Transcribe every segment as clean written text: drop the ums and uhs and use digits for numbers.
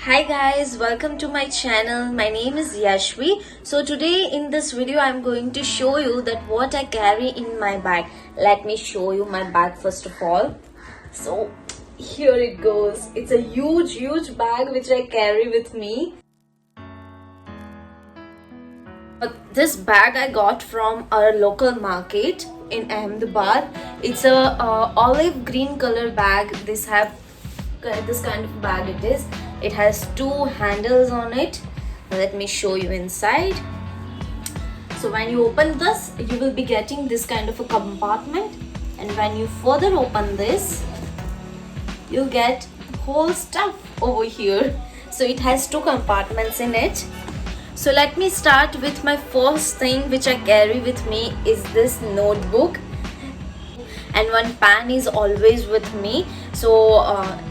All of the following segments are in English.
Hi guys, welcome to my channel. My name is Yashvi. So today in this video I'm going to show you that what I carry in my bag. Let me show you my bag first of all. So here it goes. It's a huge bag which I carry with me. This bag I got from our local market in Ahmedabad. It's a olive green color bag. This kind of bag it is. It has two handles on it. Let me show you inside. So when you open this, you will be getting this kind of a compartment, and when you further open this, you'll get whole stuff over here. So it has two compartments in it. So let me start with my first thing which I carry with me is this notebook, and one pen is always with me. So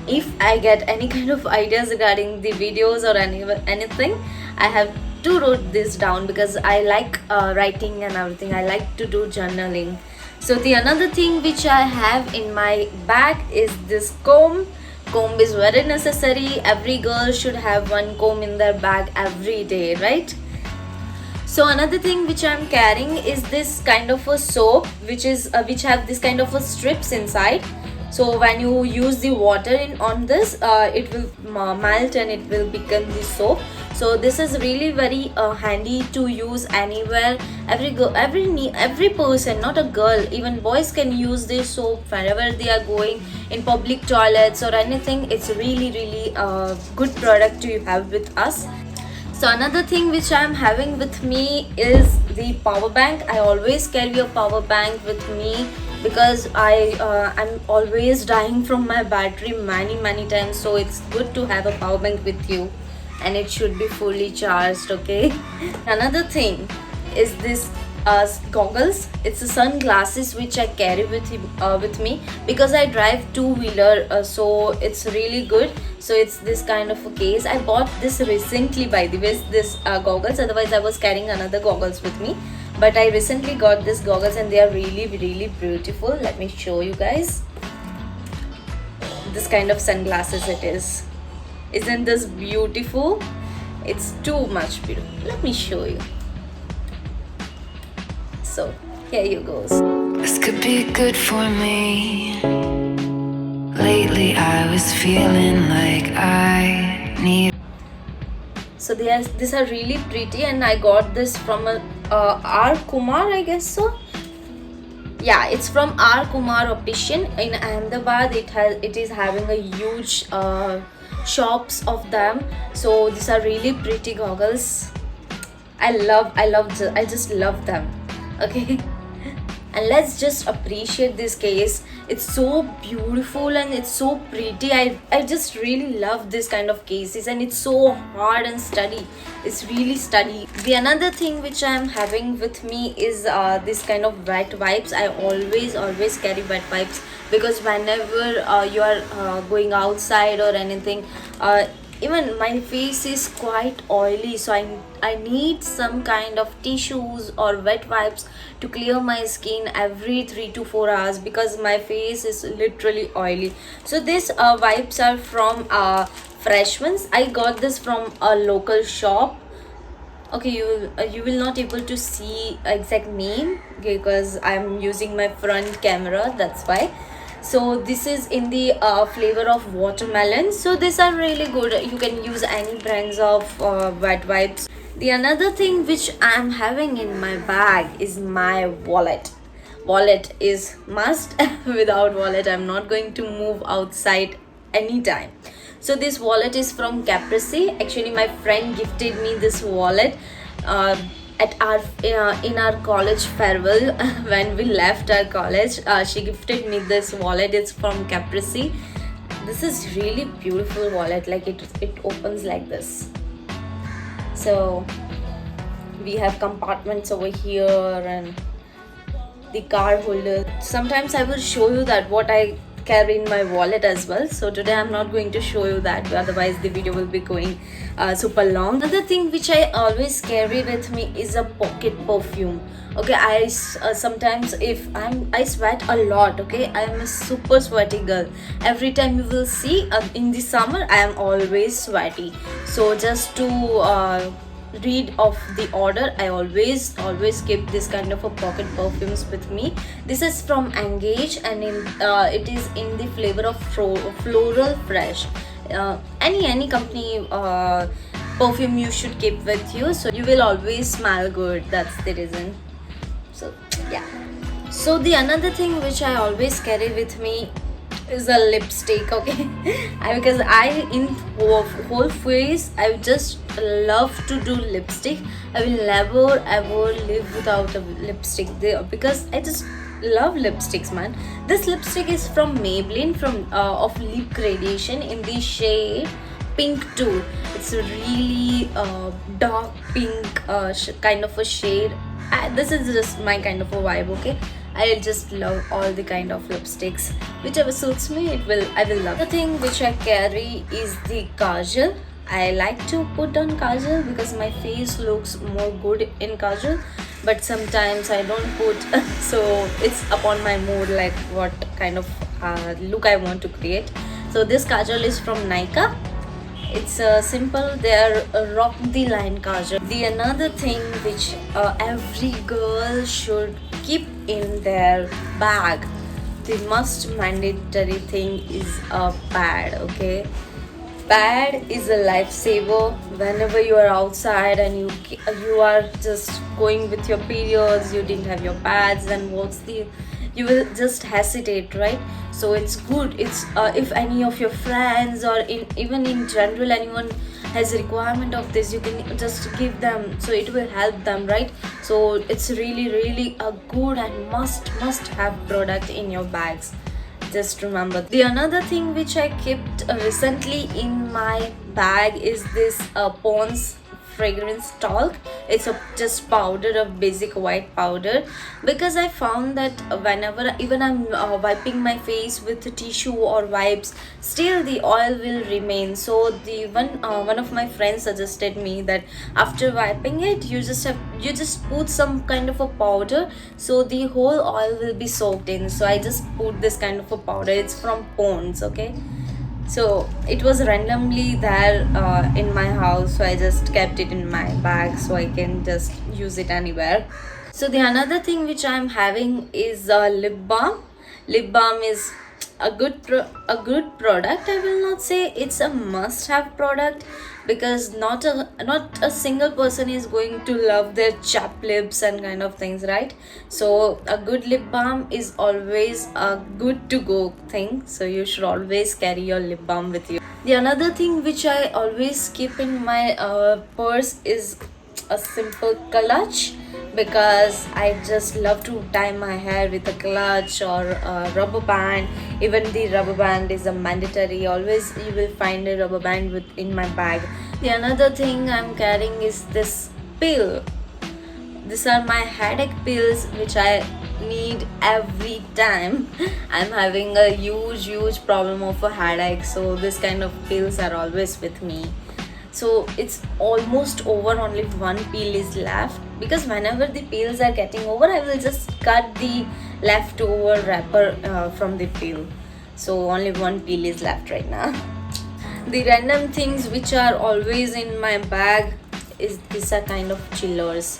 if I get any kind of ideas regarding the videos or anything, I have to write this down because I like writing and everything. I like to do journaling. So the another thing which I have in my bag is this comb. Comb is very necessary. Every girl should have one comb in their bag every day, right? So another thing which I'm carrying is this kind of a soap which have this kind of a strips inside. So when you use the water on this, it will melt and it will become the soap. So this is really very handy to use anywhere. Every person, not a girl, even boys can use this soap wherever they are going, in public toilets or anything. It's really a good product to have with us. So another thing which I am having with me is the power bank. I always carry a power bank with me because I'm always dying from my battery many times. So it's good to have a power bank with you, and it should be fully charged. Okay. Another thing is this goggles. It's a sunglasses which I carry with me because I drive two-wheeler, so it's really good. So it's this kind of a case. I bought this recently, by the way, this goggles. Otherwise I was carrying another goggles with me, but I recently got this goggles and they are really beautiful. Let me show you guys. This kind of sunglasses it is. Isn't this beautiful? It's too much beautiful. Let me show you. So here you go. This could be good for me. Lately I was feeling like I need. So these are really pretty, and I got this from a R Kumar, I guess so. Yeah, it's from R Kumar Optician in Ahmedabad. It is having a huge shops of them. So these are really pretty goggles. I just love them. Okay. And let's just appreciate this case. It's so beautiful and it's so pretty. I just really love this kind of cases, and it's so hard and sturdy. It's really sturdy. The another thing which I am having with me is this kind of wet wipes. I always carry wet wipes because whenever you are going outside or anything, even my face is quite oily, so I need some kind of tissues or wet wipes to clear my skin every 3 to 4 hours because my face is literally oily. So these wipes are from Fresh Ones. I got this from a local shop. Okay, you will not able to see exact name because I'm using my front camera, that's why. So this is in the flavor of watermelon. So these are really good. You can use any brands of wet wipes. The another thing which I'm having in my bag is my wallet. Wallet is must. Without wallet I'm not going to move outside anytime. So this wallet is from Caprese. Actually my friend gifted me this wallet at our in our college farewell. When we left our college, she gifted me this wallet. It's from Caprese. This is really beautiful wallet. Like it opens like this. So we have compartments over here and the card holder. Sometimes I will show you that what I carry in my wallet as well. So today I'm not going to show you that, otherwise the video will be going super long. Another thing which I always carry with me is a pocket perfume. Okay, sometimes if I sweat a lot. Okay, I am a super sweaty girl. Every time you will see in the summer I am always sweaty. So just to read of the order, I always keep this kind of a pocket perfumes with me. This is from Engage, and it is in the flavor of floral fresh. Any company perfume you should keep with you, so you will always smell good. That's the reason. So yeah, so the another thing which I always carry with me is a lipstick. Okay, because I in whole face I just love to do lipstick. I will never ever live without a lipstick there, because I just love lipsticks, man. This lipstick is from Maybelline, from of Lip Gradation, in the shade Pink 2. It's a really dark pink kind of a shade. This is just my kind of a vibe. Okay, I just love all the kind of lipsticks. Whichever suits me, I will love. The thing which I carry is the kajal. I like to put on kajal because my face looks more good in kajal, but sometimes I don't put. So it's upon my mood, like what kind of look I want to create. So this kajal is from Nykaa. It's simple. They're rock the line kajal. The another thing which every girl should keep in their bag, the most mandatory thing is a pad. Okay, pad is a lifesaver. Whenever you are outside and you are just going with your periods, you didn't have your pads, then you will just hesitate, right? So it's good. It's if any of your friends or even in general anyone has a requirement of this, you can just give them, so it will help them, right? So it's really a good and must have product in your bags. Just remember. The another thing which I kept recently in my bag is this Pond's fragrance talc. It's just powder of basic white powder, because I found that whenever even I'm wiping my face with a tissue or wipes, still the oil will remain. So the one of my friends suggested me that after wiping it, you just put some kind of a powder, so the whole oil will be soaked in. So I just put this kind of a powder. It's from Pond's. Okay, so it was randomly there in my house, so I just kept it in my bag so I can just use it anywhere. So the another thing which I'm having is lip balm. Lip balm is a good product. I will not say it's a must have product, because not a single person is going to love their chapped lips and kind of things, right? So a good lip balm is always a good to go thing, so you should always carry your lip balm with you. The another thing which I always keep in my purse is a simple clutch, because I just love to tie my hair with a clutch or a rubber band. Even the rubber band is a mandatory. Always you will find a rubber band in my bag. The another thing I'm carrying is this pill. These are my headache pills which I need every time I'm having a huge problem of a headache. So this kind of pills are always with me. So it's almost over, only one peel is left, because whenever the peels are getting over, I will just cut the leftover wrapper from the peel. So only one peel is left right now. The random things which are always in my bag is these are kind of chillers.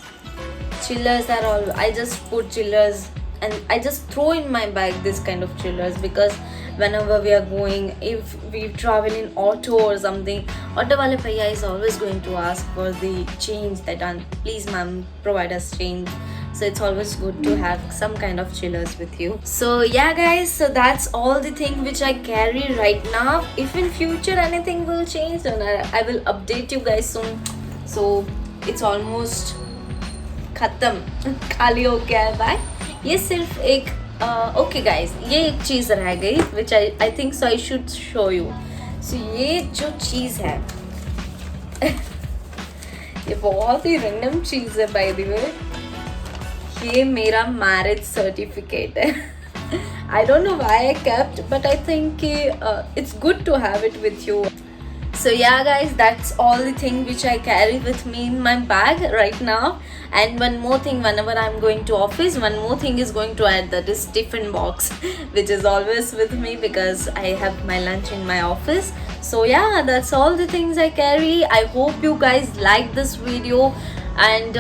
Chillers are all, I just put chillers and I just throw in my bag this kind of chillers, because whenever we are going, if we travel in auto or something, auto wale bhaiya is always going to ask for the change, that please ma'am provide us change. So it's always good to have some kind of chillers with you. So yeah guys, so that's all the thing which I carry right now. If in future anything will change, then I will update you guys soon. So it's almost खत्म खाली हो गया है bag. ये सिर्फ एक okay guys, ये एक चीज़ रह गई which I think so I should show you. So ये जो चीज़ है ये बहुत ही रैंडम चीज़ है बाय द वे. ये मेरा मैरिज सर्टिफिकेट है. I don't know why I kept, but I think it's good to have it with you. So yeah guys, that's all the thing which I carry with me in my bag right now. And one more thing, whenever I'm going to office, one more thing is going to add, that is tiffin box which is always with me because I have my lunch in my office. So yeah, that's all the things I carry. I hope you guys like this video, and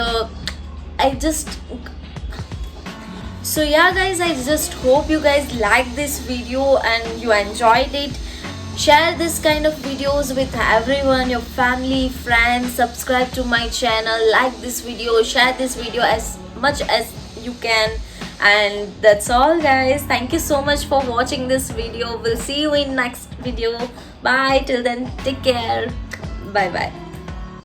I just so yeah guys, I just hope you guys like this video and you enjoyed it. Share this kind of videos with everyone, your family, friends. Subscribe to my channel, like this video, share this video as much as you can. And that's all guys, thank you so much for watching this video. We'll see you in next video. Bye, till then, take care. Bye bye.